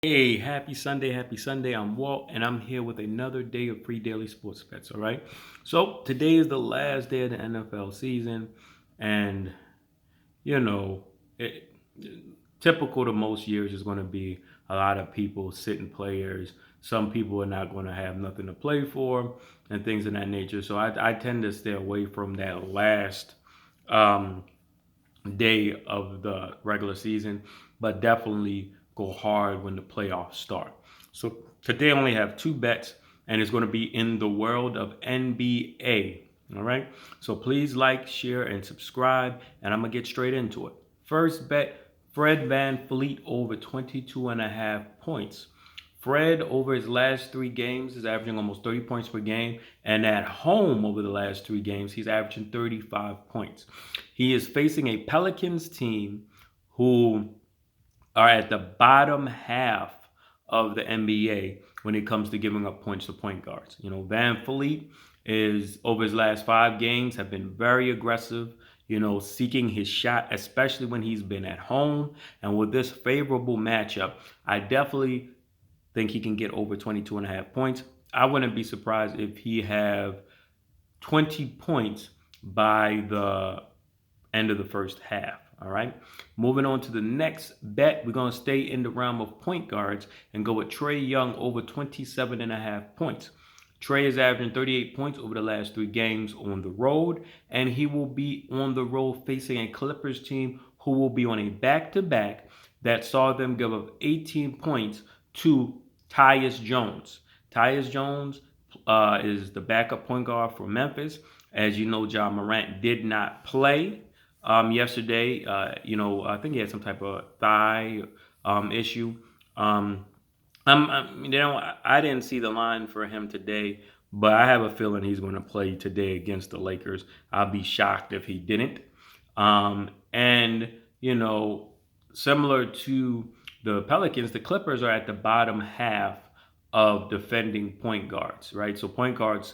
Hey, happy Sunday, happy Sunday. I'm Walt, and I'm here with another day of free daily sports bets. All right. So today is the last day of the NFL season, and you know, it, typical to most years is going to be a lot of people sitting players. Some people are not going to have nothing to play for, and things of that nature. So I tend to stay away from that last um, day of the regular season, but definitely go hard when the playoffs start. So today I only have two bets, and it's going to be in the world of NBA. All right. So please like, share, and subscribe, and I'm going to get straight into it. First bet, Fred VanVleet over 22.5 points. Fred, over his last three games, is averaging almost 30 points per game. And at home, over the last three games, he's averaging 35 points. He is facing a Pelicans team who are at the bottom half of the NBA when it comes to giving up points to point guards. VanVleet is, over his last five games, have been very aggressive, seeking his shot, especially when he's been at home. And with this favorable matchup, I definitely think he can get over 22.5 points. I wouldn't be surprised if he have 20 points by the end of the first half. All right. Moving on to the next bet, we're going to stay in the realm of point guards and go with Trae Young over 27.5 points. Trae is averaging 38 points over the last three games on the road, and he will be on the road facing a Clippers team who will be on a back-to-back that saw them give up 18 points to Tyus Jones. Tyus Jones is the backup point guard for Memphis. As you know, Ja Morant did not play yesterday. I think he had some type of thigh issue. I didn't see the line for him today, but I have a feeling he's going to play today against the Lakers. I'll be shocked if he didn't. And similar to the Pelicans, the Clippers are at the bottom half of defending point guards, right? So point guards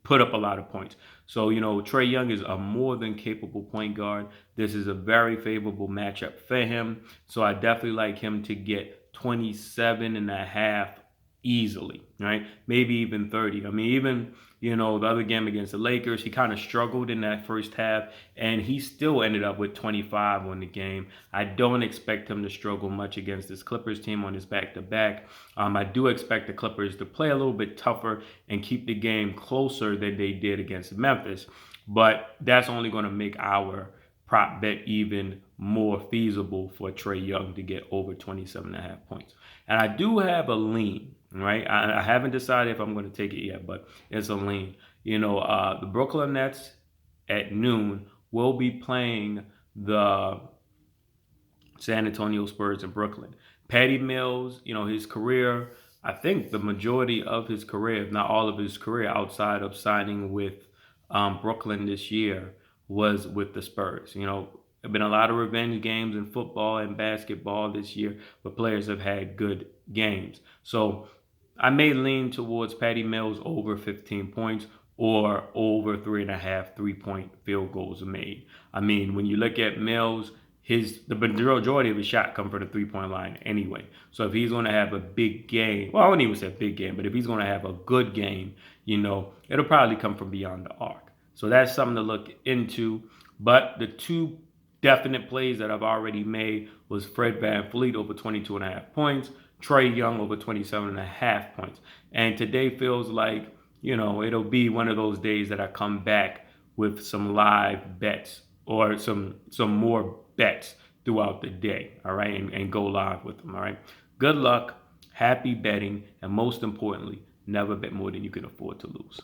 put up a lot of points. So, Trae Young is a more than capable point guard. This is a very favorable matchup for him. So I definitely like him to get 27.5 easily, right? Maybe even 30. I mean, even, the other game against the Lakers, he kind of struggled in that first half, and he still ended up with 25 on the game. I don't expect him to struggle much against this Clippers team on his back-to-back. I do expect the Clippers to play a little bit tougher and keep the game closer than they did against Memphis, but that's only going to make our prop bet even more feasible for Trae Young to get over 27.5 points. And I do have a lean, right? I haven't decided if I'm going to take it yet, but it's a lean. The Brooklyn Nets at noon will be playing the San Antonio Spurs in Brooklyn. Patty Mills, his career, I think the majority of his career, if not all of his career, outside of signing with Brooklyn this year, was with the Spurs. There have been a lot of revenge games in football and basketball this year, but players have had good games. So I may lean towards Patty Mills over 15 points or over 3.5 3-point field goals made. I mean, when you look at Mills, the majority of his shot come from the 3-point line anyway. So if he's going to have a big game, well, I wouldn't even say big game, but if he's going to have a good game, it'll probably come from beyond the arc. So that's something to look into. But the two definite plays that I've already made was Fred VanVleet over 22.5 points, Trae Young over 27.5 points. And today feels like, it'll be one of those days that I come back with some live bets or some more bets throughout the day, all right, and go live with them, all right. Good luck, happy betting, and most importantly, never bet more than you can afford to lose.